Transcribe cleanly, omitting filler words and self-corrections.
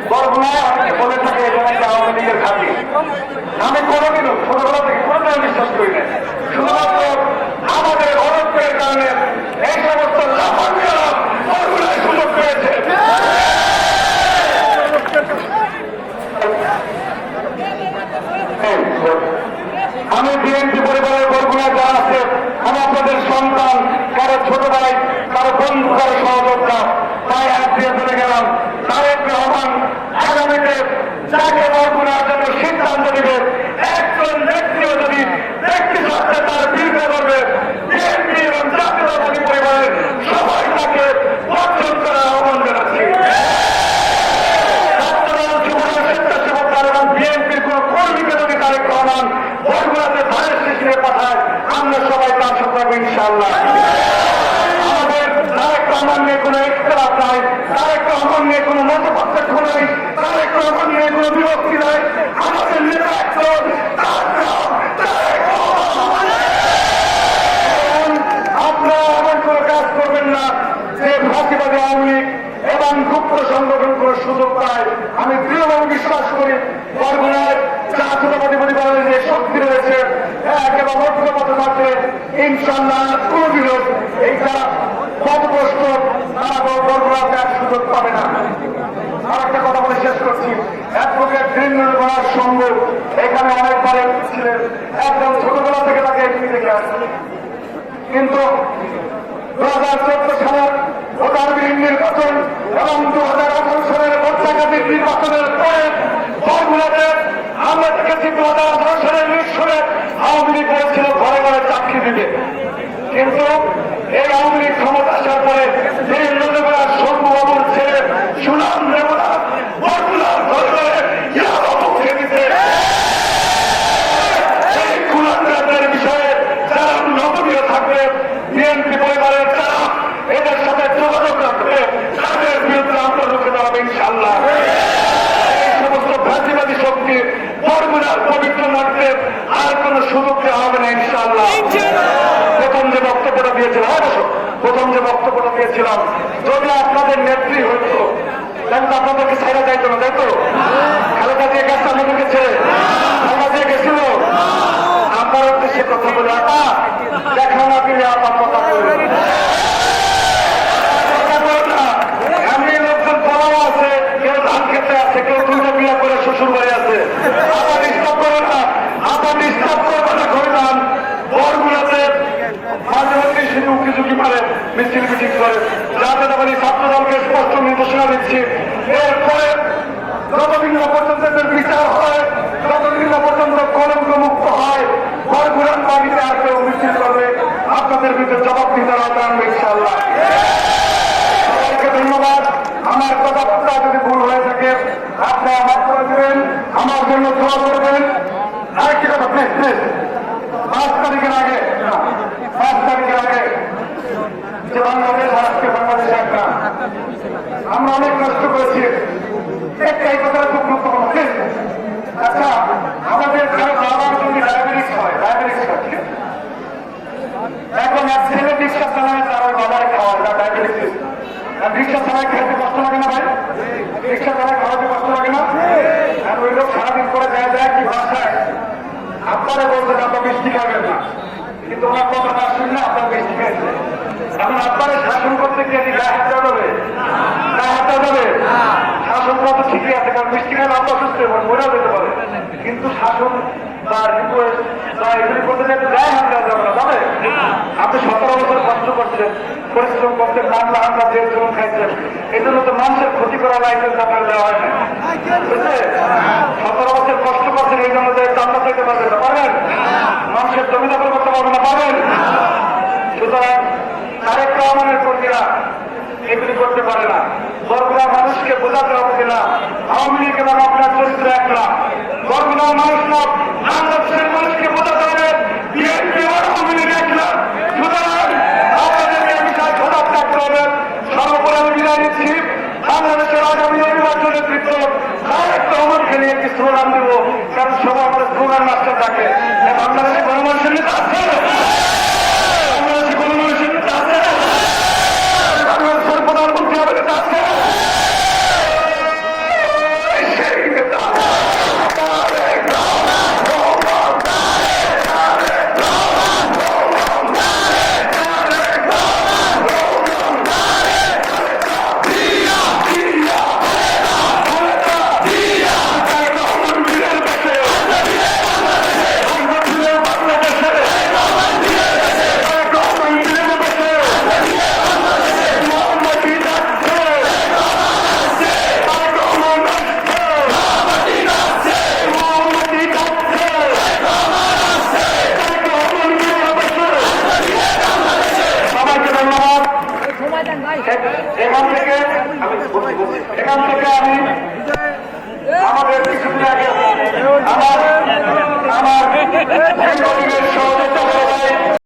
বরগুনায় অনেকে বলে থাকে এখানে একটা আওয়ামী লীগের ঘাঁটি। আমি কোনোদিনও ছোটবেলা থেকে কোনোদিনও বিশ্বাস করি না। শুধুমাত্র আমাদের অনর্থের কারণে এই সমস্ত লাফাঙ্গারা বরগুনায় সুযোগ পেয়েছে। আমি বিএনপি পরিবারের বরগুনায় যারা আছে, আমি আপনাদের সন্তান, কারো ছোট ভাই, কারো বন্ধু, কারো সহযোদ্ধা, তাই হাত দিয়ে চলে গেলাম। তারেক রহমান আগামীতে যাকে বরগুনার জন্য সিদ্ধান্ত দিবে, একজন ব্যক্তিও যদি ব্যক্তি সত্ত্বে তার বিরুদ্ধে করবে, বিএনপি এবং জাতীয়তাবাদী পরিবারের সবাই তাকে বর্জন করার আহ্বান জানাচ্ছি। স্বেচ্ছাসেবক এবং বিএনপির কোন কর্মীকে যদি তারেক রহমান বরগুনাতে ধানের শীষ নিয়ে পাঠায়, আমরা সবাই তার সাথে থাকবো ইনশাআল্লাহ। আমাদের তারেক রহমান নিয়ে কোনো ইখতিলাফ নাই, তারেক রহমান নিয়ে কোনো মতপার্থক্য নাই, তারেক রহমান নিয়ে কোনো বিভক্তি নাই। আমাদের নেতা একজন, আপনারা এমন কোনো কাজ করবেন না যে ফাঁসিবাদী আওয়ামী লীগ এবং গুপ্ত সংগঠন কোনো সুযোগ পায়। আমি দৃঢ়ভাবে বিশ্বাস করি বরগুনায় জাতীয়তাবাদী পরিবারের যে শক্তি রয়েছে এবং ঐক্যবদ্ধ থাকবে ইনশাআল্লাহ কোন বিরোধ এইটা পথভ্রষ্ট তারা বরগুনাতে আর সুযোগ পাবে না। আর একটা কথা বলে শেষ করছি, অ্যাডভোকেট দীনদয়াল সংঘ এখানে অনেকবার ছিলেন, একদম ছোটবেলা থেকে তাকে এমপি থেকে আসছে, কিন্তু 2014 সালের ভোটারবিহীন নির্বাচন এবং 2018 সালের ভোটাকাতির নির্বাচনের পরে বরগুনাতে আমরা দেখেছি 2018 সালের নিঃসরে আওয়ামী লীগ করেছিল ঘরে ঘরে চাকরি দিতে, কিন্তু এই আওয়ামী লীগ ক্ষমতা আসার পরে দীনদয়াল সংঘবাবুর ছেলে সুনাম দেবনা বরগুনার ঘরে ঘরে মুখে দিতে। এই কুলাঙ্গারদের বিষয়ে যারা নমনীয় থাকবে, বিএনপি পরিবারের যারা এদের সাথে যোগাযোগ রাখবে, তাদের বিরুদ্ধে আমরা রুখে দাঁড়াবো ইনশাআল্লাহ। এই সমস্ত ফাঁসিবাদী শক্তি বরগুনার পবিত্র মাঠে আর কোন সুযোগ দেওয়া হবে না ইনশাআল্লাহ। প্রথম যে বক্তব্যটা দিয়েছিলাম, যদি আপনাদের নেত্রী হইত তাহলে আপনাদেরকে ছেড়ে যাইত না, তাই তো? খালেদা দিয়ে গেছে আমাদেরকে ছেড়ে, খালেদা দিয়ে গেছিল। আপনার উদ্দেশ্যে কথা বলে আপা দেখা না দিলে আপা কথা বলবে এমনি লোকজন পড়াও আছে, কেউ ধান খেতে আছে, কেউ দুইটা বিয়া করে শ্বশুর বাড়ি আছে। আপা ডিস্টার্ব করো না, আপা ডিস্টার্ব করবে না। ঘরে বরগুনাতে মাঝে মধ্যে শুধু উকি ঝুঁকি মারে, মিছিল মিটিং করে। জাতীয়তাবাদী ছাত্র দলকে স্পষ্ট নির্দেশনা দিচ্ছি, এরপরে যতদিন না পর্যন্ত এদের বিচার হয়, যতদিন না পর্যন্ত কলঙ্ক মুক্ত হয়, বরগুনার বাড়িতে আর কেউ মিছিল করবে, আপনাদের বিরুদ্ধে জবাব দিতে আনবে ইনশাআল্লাহ। সবাইকে ধন্যবাদ। আমার কথাবার্তা যদি ভুল হয়ে থাকে আপনারা মাফ করে দেবেন, আমার জন্য দোয়া করবেন। আরেকটি কথা প্লিজ প্লিজ, 5 তারিখের আগে যে বাংলাদেশ আজকে বাংলাদেশে একটা আমরা অনেক কষ্ট করেছি, এই কথাটা খুব গুরুত্বপূর্ণ। প্লিজ, আচ্ছা আমাদের কারো বাবার যদি ডায়াবেটিস হয়, এখন এক ছেলে রিক্সা চালায়, তার ওই বাবারে খাওয়ায়, তার ডায়াবেটিস। রিক্সা চালায় খেতে কষ্ট লাগে না ভাই? রিক্সা চালায় খাওয়াতে কষ্ট লাগে না? আর ওই লোক সারাদিন করে যায় কি ভাষায় আপনারা বলছেন আপনার মিষ্টি খাবেন না, কিন্তু ওনার কথা না শুনলে আপনার মিষ্টি খাইছে। এখন আপনারা শাসন করতে গিয়ে গায়ে হাত দেওয়া যাবে? গায়ে হাত দেওয়া যাবে? শাসন করা তো ঠিকই আছে, কারণ মিষ্টি খাইলে আপনার সুস্থ হয়ে মরেও যেতে পারে, কিন্তু শাসন বা রিকোয়েস্ট বা এগুলি করতে গেলে গায়ে হাত দেওয়া যাবে না। তবে আপনি 17 বছর কষ্ট করছিলেন, পরিশ্রম করতে মামলা হামলা জেল জুলুম খাইছেন, এই জন্য তো মানুষের ক্ষতি করা লাইসেন্স আপনার দেওয়া হয় না, বুঝলে? 17 বছর কষ্ট করছেন, এই জন্য চান্দা চাইতে পারবেন না, পারবেন? মানুষের জমি দখল করতে পারবেন না, পারবেন? সুতরাং তারেক রহমানের কর্মীরা এগুলি করতে পারে না। বরগুনার মানুষকে বোঝাতে হবে কিনা আওয়ামী লীগ এবং আপনার চরিত্র একটা। বরগুনার মানুষ নয়, বাংলাদেশের মানুষকে বোঝাতে হবে বিএনপি এবং আওয়ামী লীগ একটা। সুতরাং আপনাদেরকে বিষয় সজাগ থাকতে হবে। সর্বোপরি আমি বিদায় নিচ্ছি। বাংলাদেশের আগামী নির্বাচন নেতৃত্ব তারেক রহমানকে নিয়ে একটি স্লোগান দেব, কারণ সবাই আমাদের স্লোগান মাস্টার থাকে। বাংলাদেশের গণমানুষের নেতা আছে।